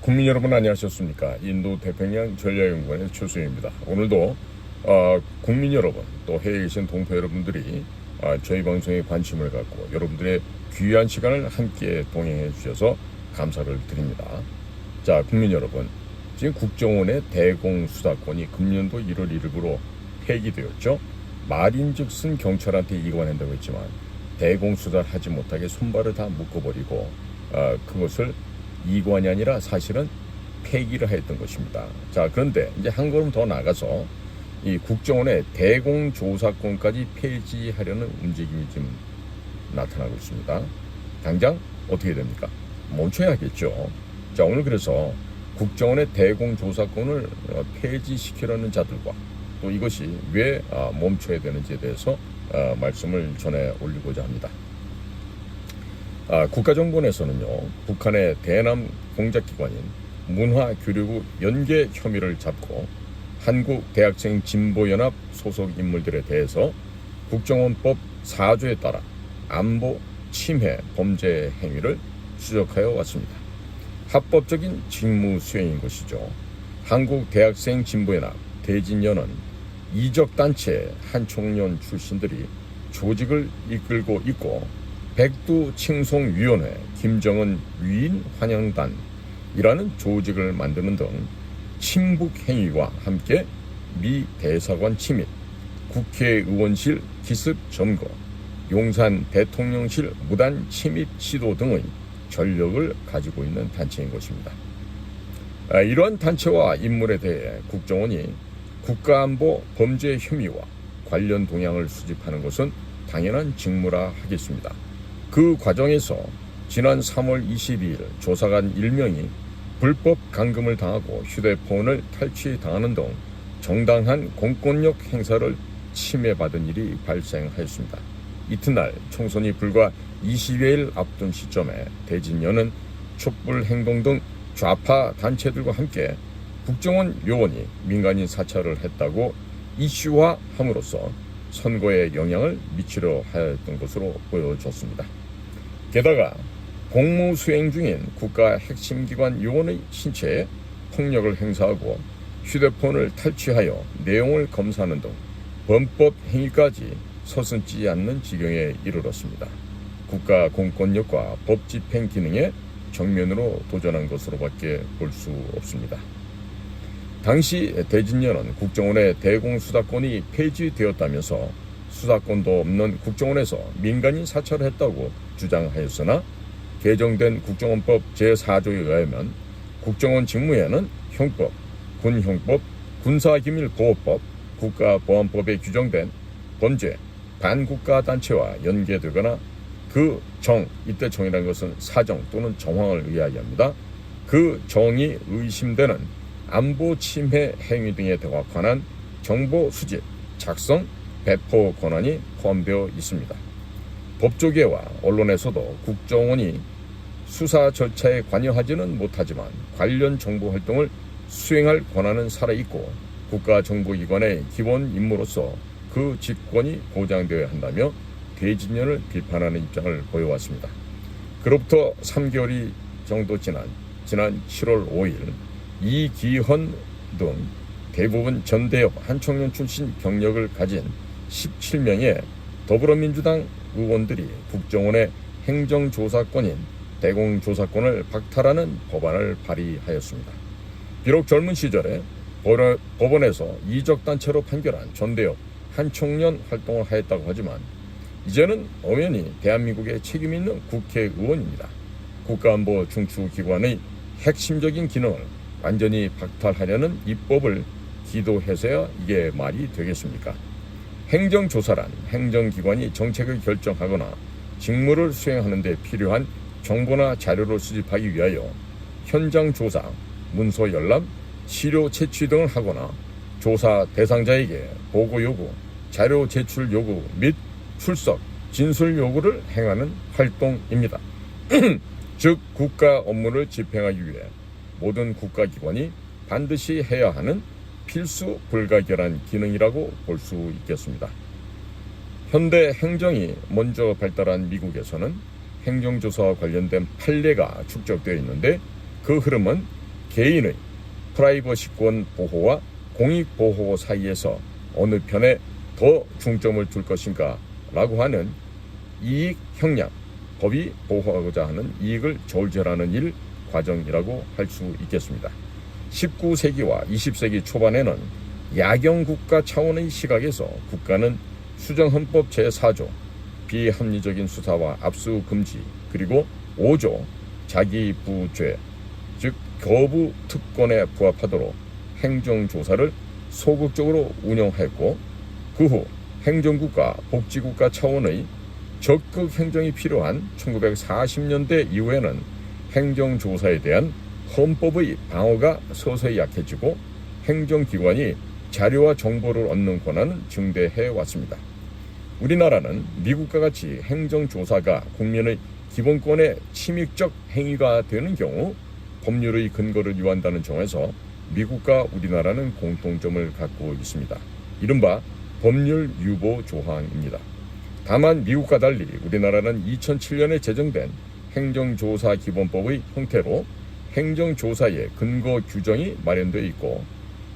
국민 여러분 안녕하셨습니까? 인도 태평양 전략연구원의 최수영입니다. 오늘도 국민 여러분 또 해외에 계신 동포 여러분들이 저희 방송에 관심을 갖고 여러분들의 귀한 시간을 함께 동행해 주셔서 감사를 드립니다. 자, 국민 여러분, 지금 국정원의 대공수사권이 금년도 1월 1일부로 폐기되었죠. 말인즉슨 경찰한테 이관한다고 했지만 대공수사를 하지 못하게 손발을 다 묶어버리고 그것을 이관이 아니라 사실은 폐기를 했던 것입니다. 자, 그런데 이제 한 걸음 더 나가서 이 국정원의 대공조사권까지 폐지하려는 움직임이 지금 나타나고 있습니다. 당장 어떻게 됩니까? 멈춰야겠죠. 자, 오늘 그래서 국정원의 대공조사권을 폐지시키려는 자들과 또 이것이 왜 멈춰야 되는지에 대해서 말씀을 전해 올리고자 합니다. 국가정보원에서는요, 북한의 대남 공작기관인 문화교류부 연계 혐의를 잡고 한국대학생 진보연합 소속 인물들에 대해서 국정원법 4조에 따라 안보 침해 범죄 행위를 추적하여 왔습니다. 합법적인 직무 수행인 것이죠. 한국대학생 진보연합 대진연은 이적단체 한총련 출신들이 조직을 이끌고 있고 백두칭송위원회 김정은 위인 환영단이라는 조직을 만드는 등 친북행위와 함께 미 대사관 침입, 국회의원실 기습 점거, 용산 대통령실 무단 침입 시도 등의 전력을 가지고 있는 단체인 것입니다. 이러한 단체와 인물에 대해 국정원이 국가안보 범죄 혐의와 관련 동향을 수집하는 것은 당연한 직무라 하겠습니다. 그 과정에서 지난 3월 22일 조사관 1명이 불법 감금을 당하고 휴대폰을 탈취당하는 등 정당한 공권력 행사를 침해받은 일이 발생하였습니다. 이튿날 총선이 불과 20여일 앞둔 시점에 대진연은 촛불행동 등 좌파 단체들과 함께 국정원 요원이 민간인 사찰을 했다고 이슈화함으로써 선거에 영향을 미치려 하였던 것으로 보여졌습니다. 게다가 공무 수행 중인 국가 핵심기관 요원의 신체에 폭력을 행사하고 휴대폰을 탈취하여 내용을 검사하는 등 범법 행위까지 서슴지 않는 지경에 이르렀습니다. 국가 공권력과 법 집행 기능에 정면으로 도전한 것으로밖에 볼 수 없습니다. 당시 대진연은 국정원의 대공수사권이 폐지되었다면서 수사권도 없는 국정원에서 민간인 사찰을 했다고 주장하였으나 개정된 국정원법 제4조에 의하면 국정원 직무에는 형법, 군형법, 군사기밀보호법, 국가보안법에 규정된 범죄, 반국가단체와 연계되거나 그 정, 이때 정이라는 것은 사정 또는 정황을 의하합니다. 그 정이 의심되는 안보 침해 행위 등에 관한 정보 수집, 작성, 배포 권한이 포함되어 있습니다. 법조계와 언론에서도 국정원이 수사 절차에 관여하지는 못하지만 관련 정보 활동을 수행할 권한은 살아있고 국가정보기관의 기본 임무로서 그 직권이 보장되어야 한다며 대진연을 비판하는 입장을 보여왔습니다. 그로부터 3개월이 정도 지난 7월 5일 이기헌 등 대부분 전대협 한총련 출신 경력을 가진 17명의 더불어민주당 의원들이 국정원의 행정조사권인 대공조사권을 박탈하는 법안을 발의하였습니다. 비록 젊은 시절에 법원에서 이적단체로 판결한 전대협 한총련 활동을 하였다고 하지만 이제는 엄연히 대한민국에 책임 있는 국회의원입니다. 국가안보 중추기관의 핵심적인 기능을 완전히 박탈하려는 입법을 기도해서야 이게 말이 되겠습니까? 행정조사란 행정기관이 정책을 결정하거나 직무를 수행하는 데 필요한 정보나 자료를 수집하기 위하여 현장 조사, 문서 열람, 시료 채취 등을 하거나 조사 대상자에게 보고 요구, 자료 제출 요구 및 출석, 진술 요구를 행하는 활동입니다. 즉 국가 업무를 집행하기 위해 모든 국가기관이 반드시 해야 하는 필수 불가결한 기능이라고 볼 수 있겠습니다. 현대 행정이 먼저 발달한 미국에서는 행정조사와 관련된 판례가 축적되어 있는데 그 흐름은 개인의 프라이버시권 보호와 공익 보호 사이에서 어느 편에 더 중점을 둘 것인가 라고 하는 이익 형량, 법이 보호하고자 하는 이익을 조절하는 일 과정이라고 할 수 있겠습니다. 19세기와 20세기 초반에는 야경국가 차원의 시각에서 국가는 수정헌법 제4조 비합리적인 수사와 압수 금지, 그리고 5조 자기부죄, 즉 거부 특권에 부합하도록 행정조사를 소극적으로 운영했고, 그 후 행정국가, 복지국가 차원의 적극 행정이 필요한 1940년대 이후에는 행정조사에 대한 헌법의 방어가 서서히 약해지고 행정기관이 자료와 정보를 얻는 권한은 증대해 왔습니다. 우리나라는 미국과 같이 행정조사가 국민의 기본권의 침입적 행위가 되는 경우 법률의 근거를 요한다는 점에서 미국과 우리나라는 공통점을 갖고 있습니다. 이른바 법률 유보 조항입니다. 다만 미국과 달리 우리나라는 2007년에 제정된 행정조사 기본법의 형태로 행정조사의 근거 규정이 마련되어 있고,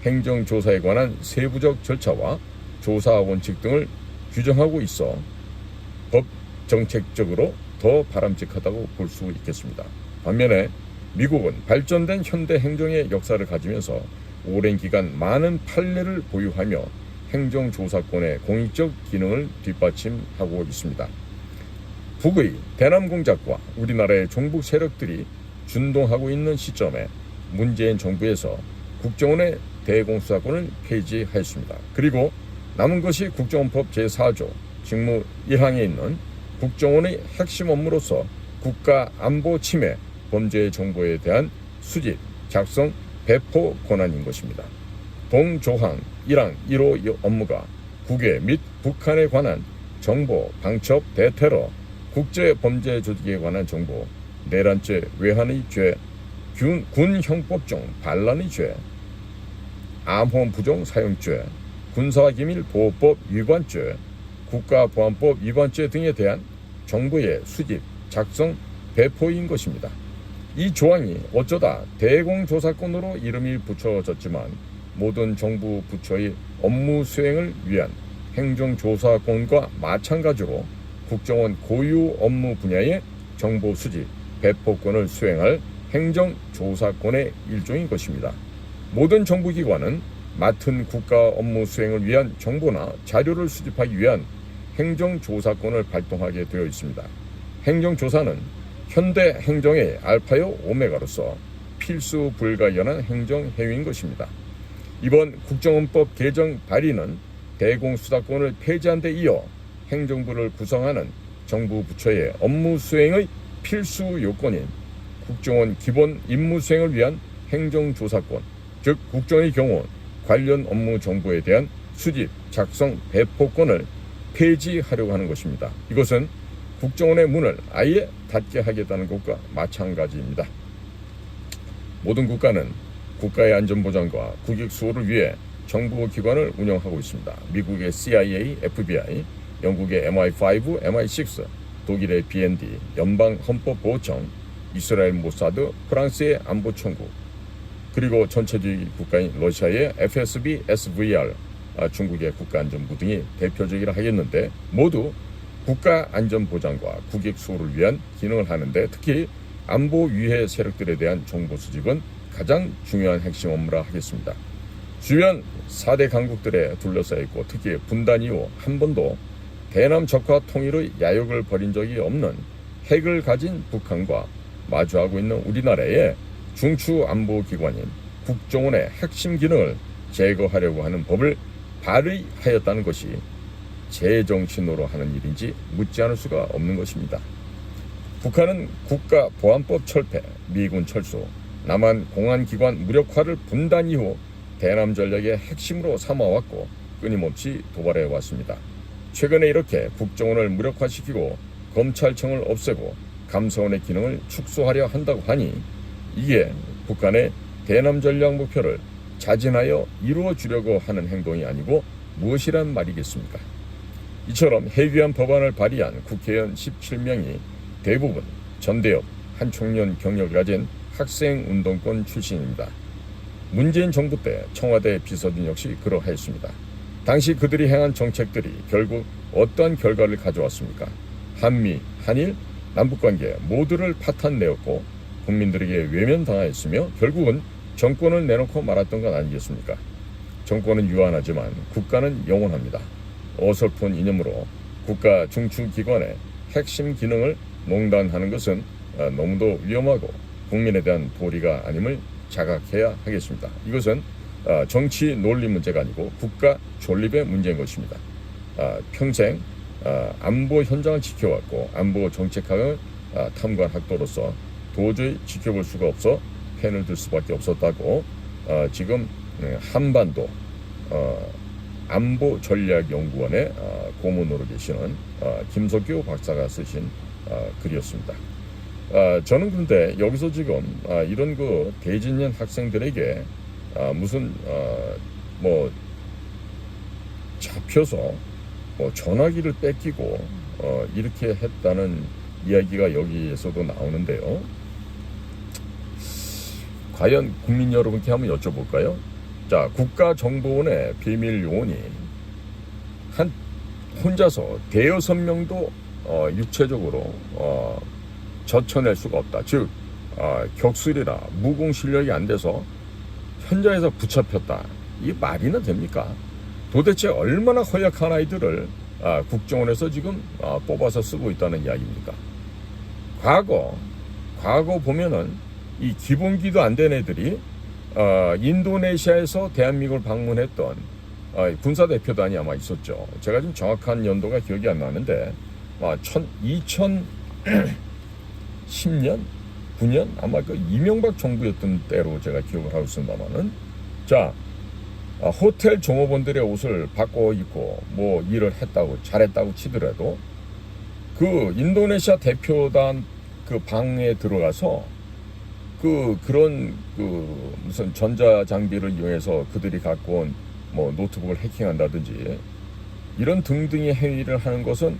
행정조사에 관한 세부적 절차와 조사 원칙 등을 규정하고 있어 법 정책적으로 더 바람직하다고 볼 수 있겠습니다. 반면에 미국은 발전된 현대 행정의 역사를 가지면서 오랜 기간 많은 판례를 보유하며 행정조사권의 공익적 기능을 뒷받침하고 있습니다. 북의 대남공작과 우리나라의 종북 세력들이 준동하고 있는 시점에 문재인 정부에서 국정원의 대공수사권을 폐지하였습니다. 그리고 남은 것이 국정원법 제4조 직무 1항에 있는 국정원의 핵심 업무로서 국가안보 침해 범죄 정보에 대한 수집, 작성, 배포 권한인 것입니다. 동조항 1항 1호 업무가 국외 및 북한에 관한 정보, 방첩, 대테러, 국제범죄 조직에 관한 정보, 내란죄, 외환의 죄, 군형법 중 반란의 죄, 암호부정 사용죄, 군사기밀보호법 위반죄, 국가보안법 위반죄 등에 대한 정보의 수집, 작성, 배포인 것입니다. 이 조항이 어쩌다 대공조사권으로 이름이 붙여졌지만 모든 정부 부처의 업무 수행을 위한 행정조사권과 마찬가지로 국정원 고유 업무 분야의 정보 수집, 배포권을 수행할 행정조사권의 일종인 것입니다. 모든 정부기관은 맡은 국가 업무 수행을 위한 정보나 자료를 수집하기 위한 행정조사권을 발동하게 되어 있습니다. 행정조사는 현대 행정의 알파요 오메가로서 필수 불가연한 행정행위인 것입니다. 이번 국정원법 개정 발의는 대공수사권을 폐지한 데 이어 행정부를 구성하는 정부 부처의 업무 수행의 필수 요건인 국정원 기본 임무 수행을 위한 행정조사권, 즉 국정의 경우 관련 업무 정보에 대한 수집, 작성, 배포권을 폐지하려고 하는 것입니다. 이것은 국정원의 문을 아예 닫게 하겠다는 것과 마찬가지입니다. 모든 국가는 국가의 안전보장과 국익 수호를 위해 정부 기관을 운영하고 있습니다. 미국의 CIA, FBI, 영국의 MI5, MI6, 독일의 BND, 연방헌법보호청, 이스라엘 모사드, 프랑스의 안보총국, 그리고 전체주의 국가인 러시아의 FSB, SVR, 중국의 국가안전부 등이 대표적이라 하겠는데, 모두 국가 안전보장과 국익 수호를 위한 기능을 하는데, 특히 안보 위해 세력들에 대한 정보 수집은 가장 중요한 핵심 업무라 하겠습니다. 주변 4대 강국들에 둘러싸여 있고, 특히 분단 이후 한 번도 대남 적화 통일의 야욕을 벌인 적이 없는 핵을 가진 북한과 마주하고 있는 우리나라의 중추안보기관인 국정원의 핵심 기능을 제거하려고 하는 법을 발의하였다는 것이 제정신으로 하는 일인지 묻지 않을 수가 없는 것입니다. 북한은 국가보안법 철폐, 미군 철수, 남한 공안기관 무력화를 분단 이후 대남 전략의 핵심으로 삼아왔고 끊임없이 도발해왔습니다. 최근에 이렇게 국정원을 무력화시키고 검찰청을 없애고 감사원의 기능을 축소하려 한다고 하니 이게 북한의 대남 전략 목표를 자진하여 이루어주려고 하는 행동이 아니고 무엇이란 말이겠습니까? 이처럼 해괴한 법안을 발의한 국회의원 17명이 대부분 전대협, 한총련 경력을 가진 학생운동권 출신입니다. 문재인 정부 때 청와대 비서진 역시 그러하였습니다. 당시 그들이 행한 정책들이 결국 어떠한 결과를 가져왔습니까? 한미, 한일, 남북관계 모두를 파탄내었고 국민들에게 외면당하였으며 결국은 정권을 내놓고 말았던 것 아니겠습니까? 정권은 유한하지만 국가는 영원합니다. 어설픈 이념으로 국가 중추기관의 핵심 기능을 농단하는 것은 너무도 위험하고 국민에 대한 도리가 아님을 자각해야 하겠습니다. 이것은 정치 논리 문제가 아니고 국가 존립의 문제인 것입니다. 평생 안보 현장을 지켜왔고 안보 정책학을 탐구한 학도로서 도저히 지켜볼 수가 없어 펜을 들 수밖에 없었다고 지금 한반도 안보전략연구원의 고문으로 계시는 김석규 박사가 쓰신 글이었습니다. 저는 근데 여기서 지금 이런 그 대진년 학생들에게 무슨 뭐 잡혀서 전화기를 뺏기고 이렇게 했다는 이야기가 여기에서도 나오는데요. 과연 국민 여러분께 한번 여쭤볼까요? 자, 국가정보원의 비밀 요원이 혼자서 대여섯 명도 육체적으로 젖혀낼 수가 없다. 즉 격술이나 무공 실력이 안 돼서 현장에서 붙잡혔다. 이게 말이나 됩니까? 도대체 얼마나 허약한 아이들을 국정원에서 지금 뽑아서 쓰고 있다는 이야기입니까? 과거 보면은 이 기본기도 안 된 애들이 인도네시아에서 대한민국을 방문했던 군사대표단이 아마 있었죠. 제가 좀 정확한 연도가 기억이 안 나는데 2010년, 9년 아마 그 이명박 정부였던 때로 제가 기억을 하고 있습니다만은, 자, 호텔 종업원들의 옷을 바꿔 입고 뭐 일을 했다고 잘했다고 치더라도 그 인도네시아 대표단 그 방에 들어가서 그런 무슨 전자 장비를 이용해서 그들이 갖고 온 뭐 노트북을 해킹한다든지 이런 등등의 행위를 하는 것은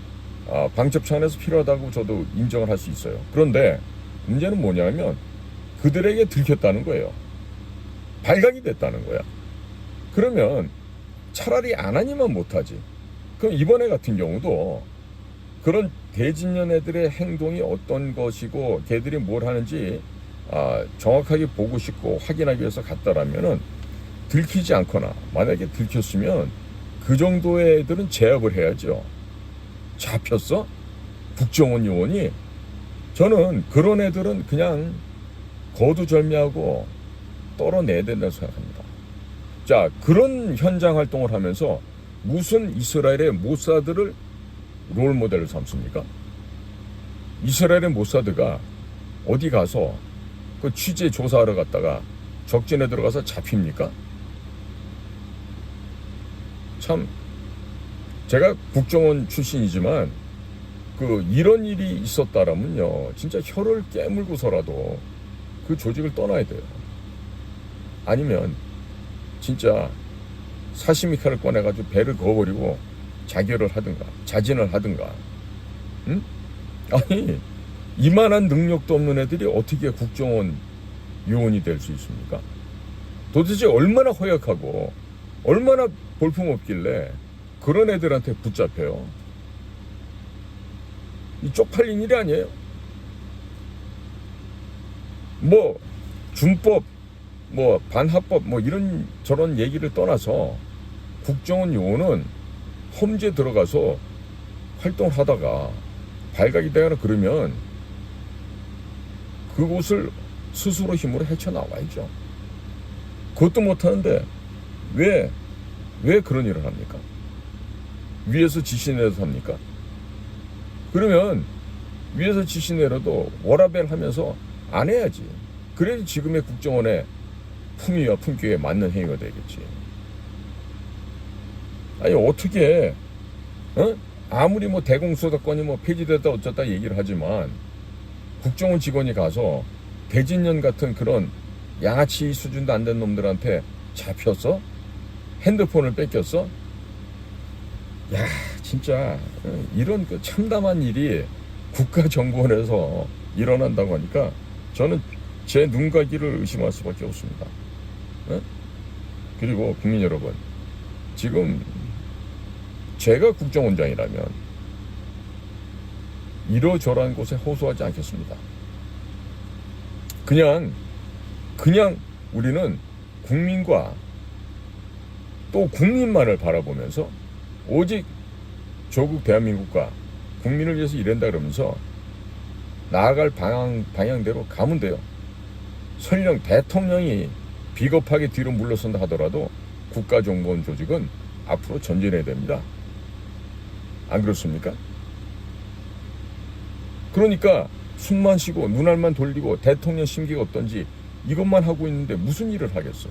방첩 차원에서 필요하다고 저도 인정을 할 수 있어요. 그런데 문제는 뭐냐면 그들에게 들켰다는 거예요. 발각이 됐다는 거야. 그러면 차라리 안 하니만 못하지. 그럼 이번에 같은 경우도 그런 대진년 애들의 행동이 어떤 것이고 걔들이 뭘 하는지 정확하게 보고 싶고 확인하기 위해서 갔다라면은 들키지 않거나 만약에 들켰으면 그 정도의 애들은 제압을 해야죠. 잡혔어? 국정원 요원이? 저는 그런 애들은 그냥 거두절미하고 떨어내야 된다고 생각합니다. 자, 그런 현장 활동을 하면서 무슨 이스라엘의 모사드를 롤 모델로 삼습니까? 이스라엘의 모사드가 어디 가서 그 취재 조사하러 갔다가 적진에 들어가서 잡힙니까? 참, 제가 국정원 출신이지만 이런 일이 있었다라면요, 진짜 혀를 깨물고서라도 그 조직을 떠나야 돼요. 아니면 진짜 사시미 칼을 꺼내가지고 배를 그어버리고 자결을 하든가 자진을 하든가. 응? 아니, 이만한 능력도 없는 애들이 어떻게 국정원 요원이 될 수 있습니까? 도대체 얼마나 허약하고 얼마나 볼품없길래 그런 애들한테 붙잡혀요. 이 쪽팔린 일이 아니에요. 뭐 준법, 뭐 반합법, 뭐 이런 저런 얘기를 떠나서 국정원 요원은 험지에 들어가서 활동을 하다가 발각이 되거나 그러면 그곳을 스스로 힘으로 헤쳐나와야죠. 그것도 못하는데 왜 그런 일을 합니까? 위에서 지시 내려서 합니까? 그러면 위에서 지시 내려도 워라벨 하면서 안 해야지. 그래야지 지금의 국정원의 품위와 품격에 맞는 행위가 되겠지. 아니 어떻게 아무리 뭐 대공수사권이 뭐 폐지됐다 어쩌다 얘기를 하지만 국정원 직원이 가서 대진년 같은 그런 양아치 수준도 안 된 놈들한테 잡혔어? 핸드폰을 뺏겼어? 야, 진짜 이런 그 참담한 일이 국가정보원에서 일어난다고 하니까 저는 제 눈과 귀를 의심할 수밖에 없습니다. 예? 그리고 국민 여러분, 지금 제가 국정원장이라면 이러저러한 곳에 호소하지 않겠습니다. 그냥 우리는 국민과 또 국민만을 바라보면서 오직 조국 대한민국과 국민을 위해서 일한다 그러면서 나아갈 방향대로 가면 돼요. 설령 대통령이 비겁하게 뒤로 물러선다 하더라도 국가정보원 조직은 앞으로 전진해야 됩니다. 안 그렇습니까? 그러니까 숨만 쉬고 눈알만 돌리고 대통령 심기가 어떤지 이것만 하고 있는데 무슨 일을 하겠어?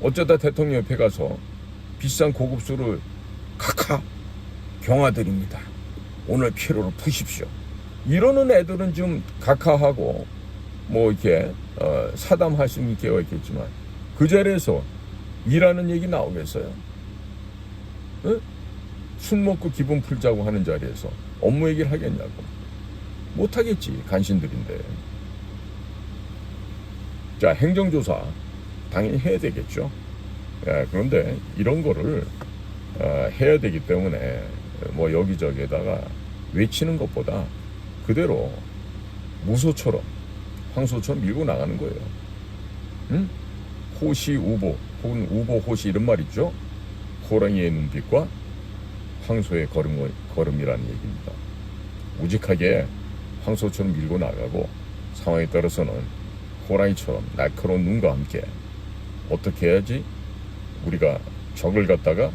어쩌다 대통령 옆에 가서 비싼 고급 술을 카카 경아드립니다. 오늘 피로를 푸십시오. 이러는 애들은 좀 각하하고 뭐 이렇게 사담할 수 있는 기회가 있겠지만 그 자리에서 일하는 얘기 나오겠어요? 응? 술 먹고 기분 풀자고 하는 자리에서 업무 얘기를 하겠냐고. 못하겠지, 간신들인데. 자, 행정조사 당연히 해야 되겠죠. 그런데 이런 거를 해야 되기 때문에 뭐 여기저기에다가 외치는 것보다 그대로 무소처럼 황소처럼 밀고 나가는 거예요. 응? 호시 우보 혹은 우보 호시 이런 말 있죠. 호랑이의 눈빛과 황소의 걸음이라는 얘기입니다. 우직하게 황소처럼 밀고 나가고 상황에 따라서는 호랑이처럼 날카로운 눈과 함께 어떻게 해야지 우리가 적을 갖다가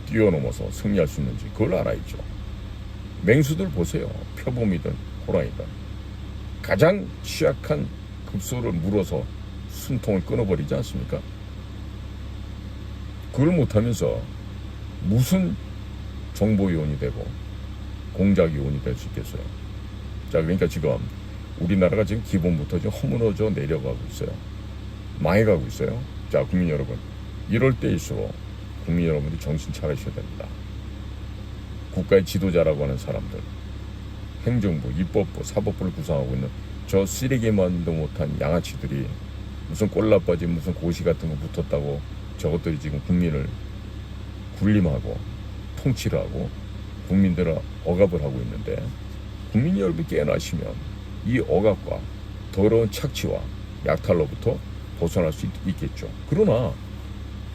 뛰어넘어서 승리할 수 있는지 그걸 알아야죠. 맹수들 보세요. 표범이든 호랑이든 가장 취약한 급소를 물어서 숨통을 끊어버리지 않습니까? 그걸 못하면서 무슨 정보요원이 되고 공작요원이 될 수 있겠어요. 자, 그러니까 지금 우리나라가 지금 기본부터 좀 허물어져 내려가고 있어요. 망해가고 있어요. 자, 국민 여러분, 이럴 때일수록 국민 여러분들이 정신 차리셔야 됩니다. 국가의 지도자라고 하는 사람들, 행정부, 입법부, 사법부를 구성하고 있는 저 쓰레기만도 못한 양아치들이 무슨 꼴라빠지 무슨 고시 같은 거 붙었다고 저것들이 지금 국민을 군림하고 통치를 하고 국민들을 억압을 하고 있는데 국민 여러분이 깨어나시면 이 억압과 더러운 착취와 약탈로부터 벗어날 수 있겠죠. 그러나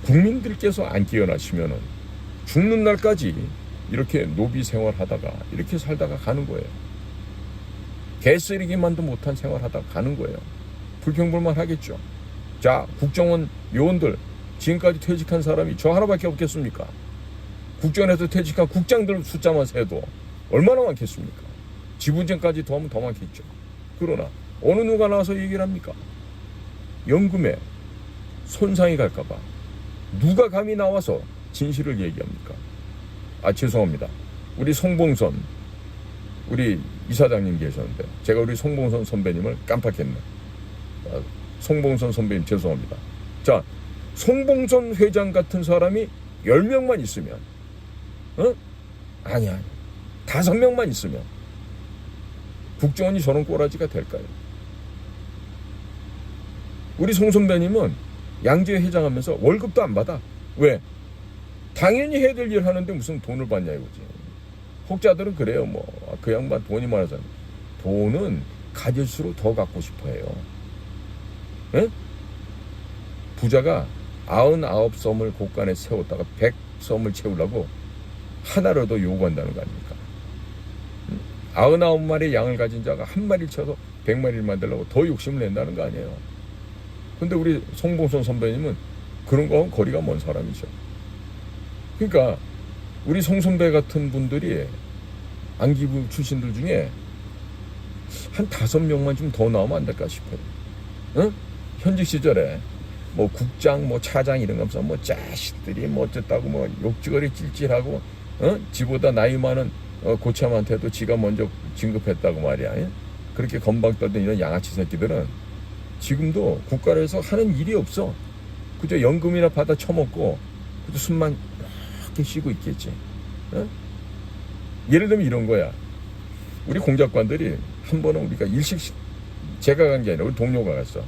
국민들께서 안 깨어나시면은 죽는 날까지 이렇게 노비 생활하다가 이렇게 살다가 가는 거예요. 개쓰레기만도 못한 생활하다가 가는 거예요. 불평불만 하겠죠. 자, 국정원 요원들 지금까지 퇴직한 사람이 저 하나밖에 없겠습니까? 국정원에서 퇴직한 국장들 숫자만 세도 얼마나 많겠습니까? 지부장까지 더하면 더 많겠죠. 그러나 어느 누가 나와서 얘기를 합니까? 연금에 손상이 갈까봐 누가 감히 나와서 진실을 얘기합니까? 아, 죄송합니다. 우리 송봉선 우리 이사장님 계셨는데 제가 우리 송봉선 선배님을 깜빡했네. 송봉선 선배님 죄송합니다. 자, 송봉선 회장 같은 사람이 10명만 있으면 아니 5명만 있으면 국정원이 저런 꼬라지가 될까요? 우리 송 선배님은 양재 회장하면서 월급도 안 받아. 왜? 당연히 해야 될 일 하는데 무슨 돈을 받냐 이거지. 혹자들은 그래요. 뭐 그 양반 돈이 많아서. 돈은 가질수록 더 갖고 싶어해요. 에? 부자가 99섬을 곳간에 세웠다가 100섬을 채우려고 하나라도 요구한다는 거 아닙니까? 99마리의 양을 가진 자가 한 마리를 쳐서 100마리를 만들려고 더 욕심을 낸다는 거 아니에요. 근데 우리 송봉선 선배님은 그런 거하고 거리가 먼 사람이죠. 그러니까 우리 송 선배 같은 분들이 안기부 출신들 중에 한 5명만 좀 더 나오면 안 될까 싶어요. 응? 현직 시절에 뭐 국장, 뭐 차장 이런 거 없어. 뭐 자식들이 뭐 어쨌다고 뭐 욕지거리 찔찔하고, 지보다 나이 많은 고참한테도 지가 먼저 진급했다고 말이야. 예? 그렇게 건방 떠든 이런 양아치 새끼들은 지금도 국가에서 하는 일이 없어. 그저 연금이나 받아 처먹고 그저 숨만 이렇게 쉬고 있겠지. 예? 예를 들면 이런 거야. 우리 공작관들이 한 번은 우리가 일식 제가 간 게 아니라 우리 동료가 갔어.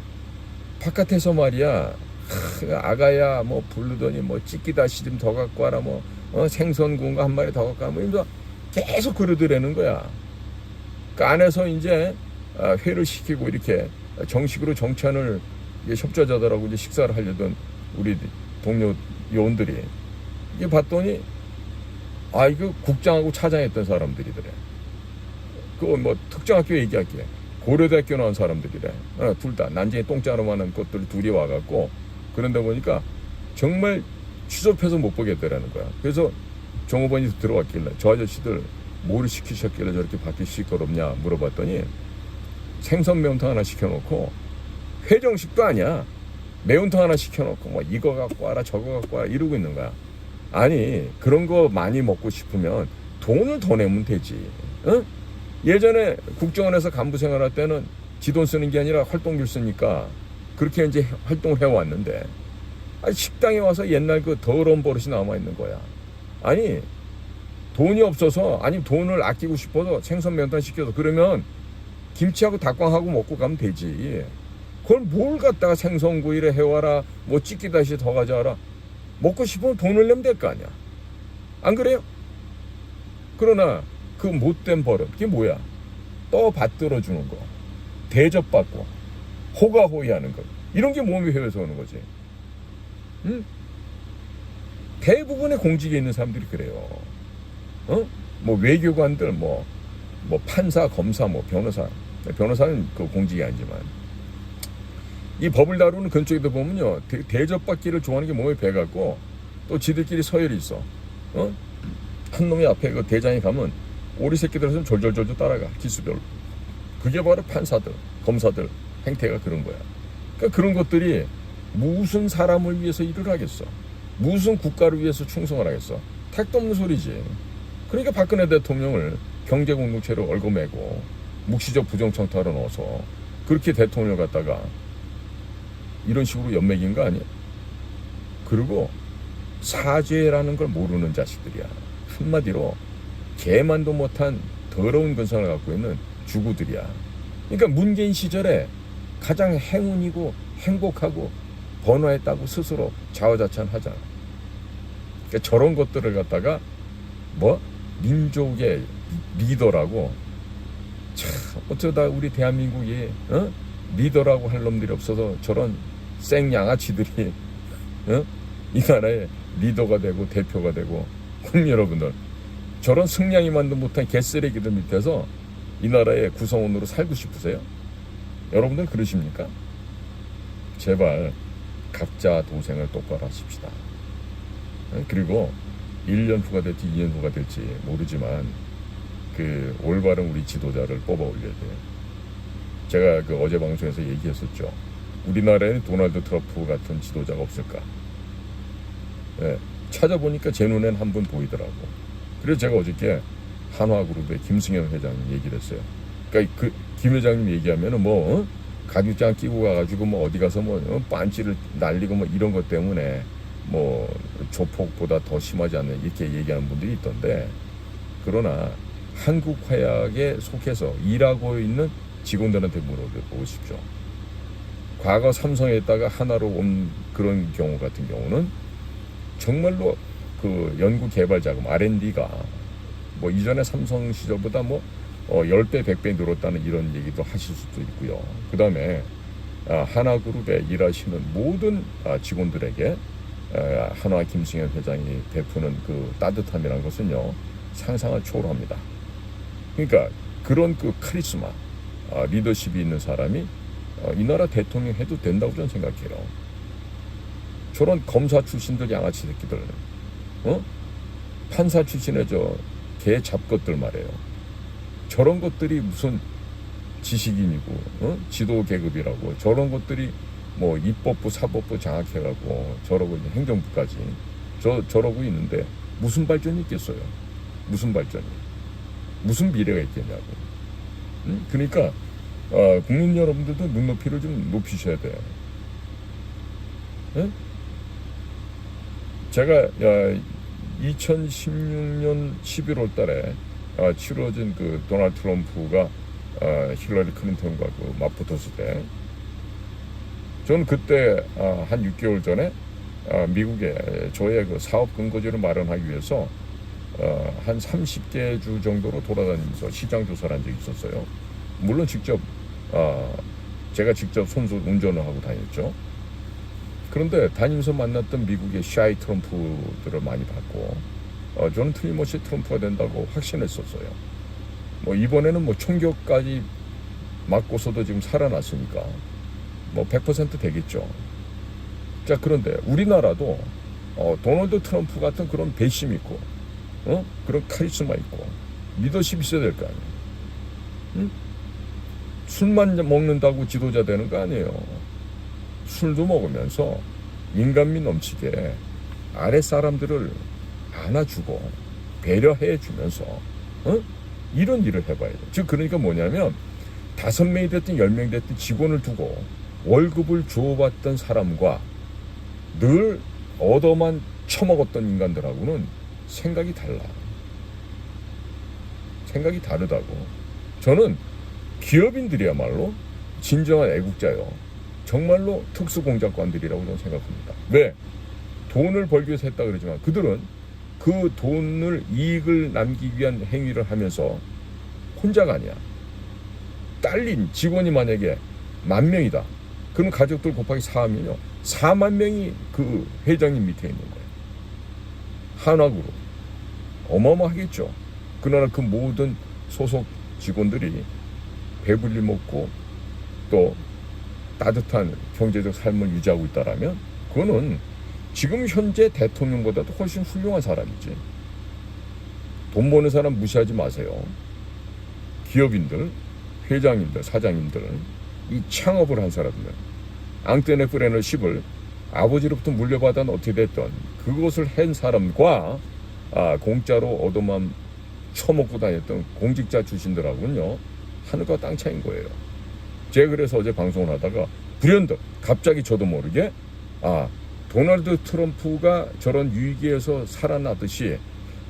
바깥에서 말이야, 아가야 뭐 부르더니 뭐 찌끼다시 좀 더 갖고 와라, 뭐 생선 구운 거 한 마리 더 갖고 와라, 뭐 이러면서 계속 그러더라는 거야. 그 안에서 이제 회를 시키고 이렇게 정식으로 정찬을 협조자들하고 이제 식사를 하려던 우리 동료 요원들이 이게 봤더니 이거 국장하고 차장했던 사람들이더래. 그거 뭐 특정 학교 얘기할게. 고려대학교 나온 사람들이래. 둘 다 난쟁이 똥자루만한 것들 둘이 와갖고 그런다 보니까 정말 취급해서 못 보겠다라는 거야. 그래서 종업원이 들어왔길래 저 아저씨들 뭘 시키셨길래 저렇게 밖에 시끄럽냐 물어봤더니 생선 매운탕 하나 시켜놓고 회정식도 아니야. 매운탕 하나 시켜놓고 뭐 이거 갖고 와라 저거 갖고 와라 이러고 있는 거야. 아니 그런 거 많이 먹고 싶으면 돈을 더 내면 되지. 응? 예전에 국정원에서 간부 생활할 때는 지 돈 쓰는 게 아니라 활동비를 쓰니까 그렇게 이제 활동을 해왔는데 식당에 와서 옛날 그 더러운 버릇이 남아있는 거야. 아니 돈이 없어서 아니면 돈을 아끼고 싶어서 생선 매운탕 시켜서 그러면 김치하고 닭광하고 먹고 가면 되지. 그걸 뭘 갖다가 생선구이를 해와라 뭐 찌끼다시 더 가져와라. 먹고 싶으면 돈을 내면 될 거 아니야. 안 그래요? 그러나 그 못된 버릇 그게 뭐야? 떠 받들어 주는 거, 대접받고 호가호위하는 거, 이런 게 몸이 회에서 오는 거지. 응? 대부분의 공직에 있는 사람들이 그래요. 뭐 외교관들, 뭐 판사, 검사, 뭐 변호사는 그 공직이 아니지만 이 법을 다루는 근처에도 보면요 대접받기를 좋아하는 게 몸에 배갖고 또 지들끼리 서열이 있어. 한 놈이 앞에 그 대장이 가면 오리 새끼들은 좀 졸졸졸 따라가 기수별로. 그게 바로 판사들, 검사들 행태가 그런 거야. 그러니까 그런 것들이 무슨 사람을 위해서 일을 하겠어? 무슨 국가를 위해서 충성을 하겠어? 택도 없는 소리지. 그러니까 박근혜 대통령을 경제공동체로 얽어매고 묵시적 부정청탁으로 넣어서 그렇게 대통령을 갖다가 이런 식으로 연맥인 거 아니야? 그리고 사죄라는 걸 모르는 자식들이야. 한마디로 개만도 못한 더러운 근성을 갖고 있는 주구들이야. 그러니까 문재인 시절에 가장 행운이고 행복하고 번화했다고 스스로 자화자찬하잖아. 그러니까 저런 것들을 갖다가 뭐 민족의 리더라고, 참 어쩌다 우리 대한민국이 리더라고 할 놈들이 없어서 저런 생양아치들이 이 나라의 리더가 되고 대표가 되고, 국민 여러분들 저런 승냥이만도 못한 개쓰레기들 밑에서 이 나라의 구성원으로 살고 싶으세요? 여러분들 그러십니까? 제발 각자 도생을 똑바로 하십시다. 그리고 1년 후가 될지 2년 후가 될지 모르지만 그 올바른 우리 지도자를 뽑아 올려야 돼요. 제가 그 어제 방송에서 얘기했었죠. 우리나라에는 도널드 트럼프 같은 지도자가 없을까? 네, 찾아보니까 제 눈엔 한 분 보이더라고. 그래서 제가 어저께 한화그룹의 김승현 회장님 얘기를 했어요. 그러니까 그 김 회장님 얘기하면은 뭐 가죽장 끼고 가가지고 뭐 어디 가서 뭐 빤치를 날리고 뭐 이런 것 때문에 뭐 조폭보다 더 심하지 않는 이렇게 얘기하는 분들이 있던데, 그러나 한국 화약에 속해서 일하고 있는 직원들한테 물어보십시오. 과거 삼성에 있다가 하나로 온 그런 경우 같은 경우는 정말로 그 연구 개발 자금 R&D가 뭐 이전에 삼성 시절보다 뭐 10배 100배 늘었다는 이런 얘기도 하실 수도 있고요. 그 다음에 하나그룹에 일하시는 모든 직원들에게 한화 김승현 회장이 베푸는 그 따뜻함이라는 것은요 상상을 초월합니다. 그러니까 그런 그 카리스마, 리더십이 있는 사람이 이 나라 대통령 해도 된다고 저는 생각해요. 저런 검사 출신들 양아치 새끼들, 판사 출신의 저 개 잡것들 말이에요. 저런 것들이 무슨 지식인이고 지도 계급이라고, 저런 것들이 뭐 입법부 사법부 장악해갖고 저러고 이제 행정부까지 저러고 있는데 무슨 발전이 있겠어요? 무슨 발전이? 무슨 미래가 있겠냐고. 그러니까 국민 여러분들도 눈높이를 좀 높이셔야 돼요. 제가 2016년 11월 달에 치러진 그 도널드 트럼프가 힐러리 클린턴과 그 맞붙었을 때, 저는 그때 한 6개월 전에 미국에 저의 그 사업 근거지를 마련하기 위해서 한 30개 주 정도로 돌아다니면서 시장 조사를 한 적이 있었어요. 물론 제가 직접 손수 운전을 하고 다녔죠. 그런데 다니면서 만났던 미국의 샤이 트럼프들을 많이 봤고, 저는 틀림없이 트럼프가 된다고 확신했었어요. 뭐 이번에는 뭐 총격까지 맞고서도 지금 살아났으니까 뭐 100% 되겠죠. 자, 그런데 우리나라도 도널드 트럼프 같은 그런 배심 있고, 그런 카리스마 있고 리더십이 있어야 될 거 아니에요. 응? 술만 먹는다고 지도자 되는 거 아니에요. 술도 먹으면서 인간미 넘치게 아래 사람들을 안아주고 배려해 주면서 이런 일을 해봐야 돼요. 즉 그러니까 뭐냐면 5명이 됐든 10명이 됐든 직원을 두고 월급을 주어받던 사람과 늘 얻어만 처먹었던 인간들하고는 생각이 달라. 생각이 다르다고. 저는 기업인들이야말로 진정한 애국자요. 정말로 특수공작관들이라고 저는 생각합니다. 왜? 돈을 벌기 위해서 했다 그러지만 그들은 그 돈을 이익을 남기기 위한 행위를 하면서 혼자가 아니야. 딸린 직원이 만약에 10,000명이다. 그럼 가족들 곱하기 4하면요. 4만 명이 그 회장님 밑에 있는 거예요. 한학으로. 어마어마하겠죠. 그러나 그 모든 소속 직원들이 배불리 먹고 또 따뜻한 경제적 삶을 유지하고 있다라면 그거는 지금 현재 대통령보다도 훨씬 훌륭한 사람이지. 돈 버는 사람 무시하지 마세요. 기업인들, 회장님들, 사장님들, 이 창업을 한 사람들, 앙떼네프레너 10을 아버지로부터 물려받아 어떻게 됐던 그것을 한 사람과 공짜로 얻어만 처먹고 다녔던 공직자 출신들하고는요 하늘과 땅 차이인 거예요. 제가 그래서 어제 방송을 하다가 불현듯 갑자기 저도 모르게 도널드 트럼프가 저런 위기에서 살아나듯이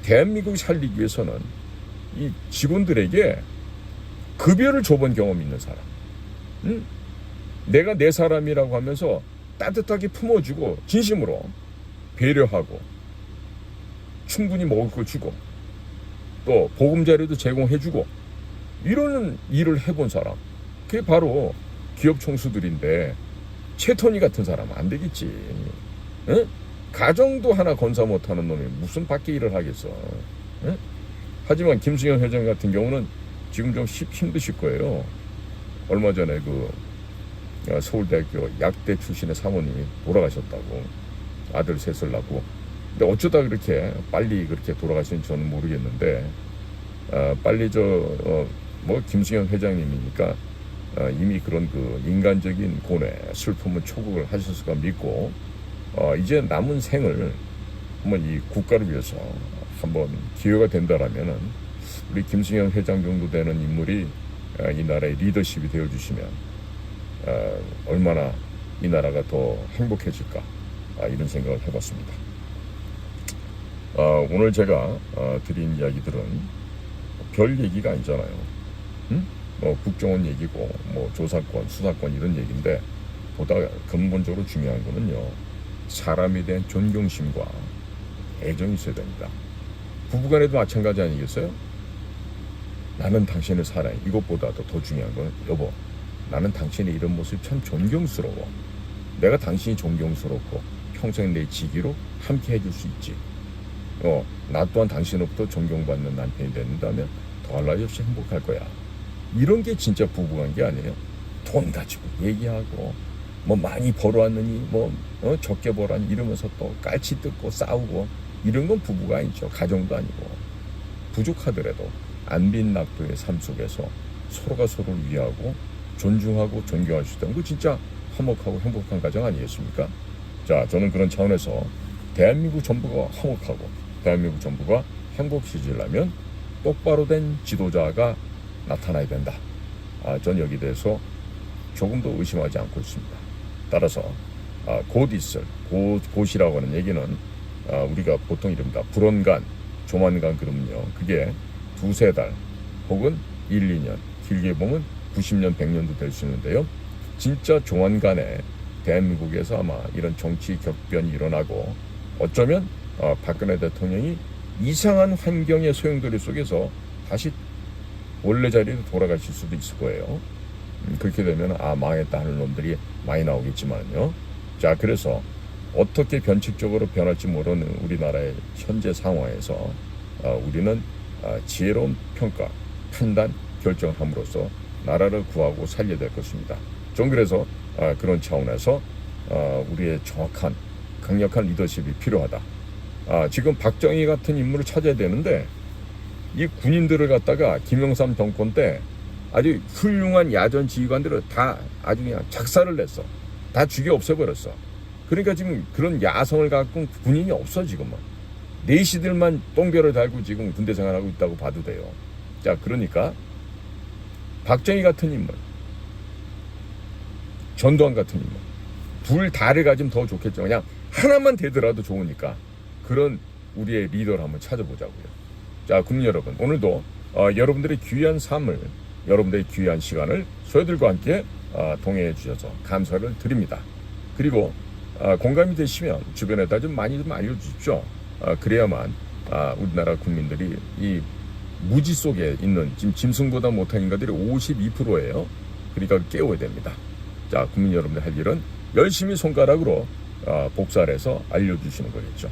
대한민국이 살리기 위해서는 이 직원들에게 급여를 줘본 경험이 있는 사람, 내가 내 사람이라고 하면서 따뜻하게 품어주고 진심으로 배려하고 충분히 먹을 걸 주고 또 보금자리도 제공해주고 이런 일을 해본 사람, 그게 바로 기업 총수들인데 채토니 같은 사람은 안 되겠지. 응? 가정도 하나 건사 못하는 놈이 무슨 밖에 일을 하겠어. 응? 하지만 김승현 회장 같은 경우는 지금 좀 힘드실 거예요. 얼마 전에 그 서울대학교 약대 출신의 사모님이 돌아가셨다고. 아들 셋을 낳고. 근데 어쩌다 그렇게 빨리 그렇게 돌아가시는지 저는 모르겠는데 빨리 뭐 김승현 회장님이니까 이미 그런 그 인간적인 고뇌, 슬픔은 초국을 하셨을까 믿고 이제 남은 생을 한번 이 국가를 위해서 한번 기회가 된다라면은 우리 김승현 회장 정도 되는 인물이 이 나라의 리더십이 되어주시면 얼마나 이 나라가 더 행복해질까 이런 생각을 해봤습니다. 오늘 제가 드린 이야기들은 별 얘기가 아니잖아요. 뭐 국정원 얘기고 뭐 조사권, 수사권 이런 얘기인데 보다 근본적으로 중요한 거는요. 사람에 대한 존경심과 애정이 있어야 됩니다. 부부간에도 마찬가지 아니겠어요? 나는 당신을 사랑해. 이것보다도 더 중요한 건 여보, 나는 당신의 이런 모습이 참 존경스러워. 내가 당신이 존경스럽고 평생 내 지기로 함께 해줄 수 있지. 나 또한 당신으로부터 존경받는 남편이 된다면 더할 나위 없이 행복할 거야. 이런 게 진짜 부부관계 아니에요? 돈 가지고 얘기하고 뭐 많이 벌어왔느니 뭐 적게 벌어왔니 이러면서 또 깔치 뜯고 싸우고 이런 건 부부가 아니죠. 가정도 아니고. 부족하더라도 안빈낙도의 삶 속에서 서로가 서로를 위하고 존중하고 존경할 수 있다는 거 진짜 화목하고 행복한 가정 아니겠습니까? 자, 저는 그런 차원에서 대한민국 정부가 화목하고 대한민국 정부가 행복해지려면 똑바로 된 지도자가 나타나야 된다. 전 여기에 대해서 조금도 의심하지 않고 있습니다. 따라서 곧 있을 곧이라고 하는 얘기는 우리가 보통 이릅니다. 불언간, 조만간 그러면요. 그게 2-3달 혹은 1-2년 길게 보면 90년, 100년도 될 수 있는데요. 진짜 조만간에 대한민국에서 아마 이런 정치 격변이 일어나고 어쩌면 박근혜 대통령이 이상한 환경의 소용돌이 속에서 다시 원래 자리로 돌아가실 수도 있을 거예요. 그렇게 되면 망했다 하는 놈들이 많이 나오겠지만요. 자, 그래서 어떻게 변칙적으로 변할지 모르는 우리나라의 현재 상황에서 우리는 지혜로운 평가, 판단, 결정을 함으로써 나라를 구하고 살려야 될 것입니다. 좀 그래서 그런 차원에서 우리의 정확한 강력한 리더십이 필요하다. 지금 박정희 같은 인물을 찾아야 되는데 이 군인들을 갖다가 김영삼 정권 때 아주 훌륭한 야전 지휘관들을 다 아주 그냥 작사를 냈어. 다 죽여 없애버렸어. 그러니까 지금 그런 야성을 갖고 군인이 없어 지금은. 내시들만 똥별을 달고 지금 군대 생활하고 있다고 봐도 돼요. 자, 그러니까 박정희 같은 인물, 전두환 같은 인물, 둘 다를 가지면 더 좋겠죠. 그냥 하나만 되더라도 좋으니까 그런 우리의 리더를 한번 찾아보자고요. 자, 국민 여러분, 오늘도 여러분들의 귀한 삶을, 여러분들의 귀한 시간을 저희들과 함께 동행해 주셔서 감사를 드립니다. 그리고 공감이 되시면 주변에다 좀 많이 좀 알려주십시오. 그래야만 우리나라 국민들이 이 무지 속에 있는 지금 짐승보다 못한 인간들이 52%예요. 그러니까 깨워야 됩니다. 자, 국민 여러분들 할 일은 열심히 손가락으로 복사를 해서 알려주시는 거겠죠.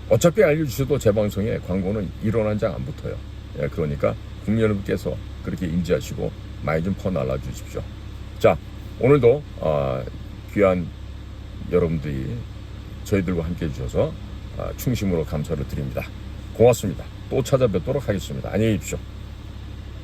어차피 알려주셔도 제 방송에 광고는 1원 한 장 안 붙어요. 그러니까 국민 여러분께서 그렇게 인지하시고 많이 좀 퍼날라 주십시오. 자, 오늘도 귀한 여러분들이 저희들과 함께 해주셔서 충심으로 감사를 드립니다. 고맙습니다. 또 찾아뵙도록 하겠습니다. 안녕히 계십시오.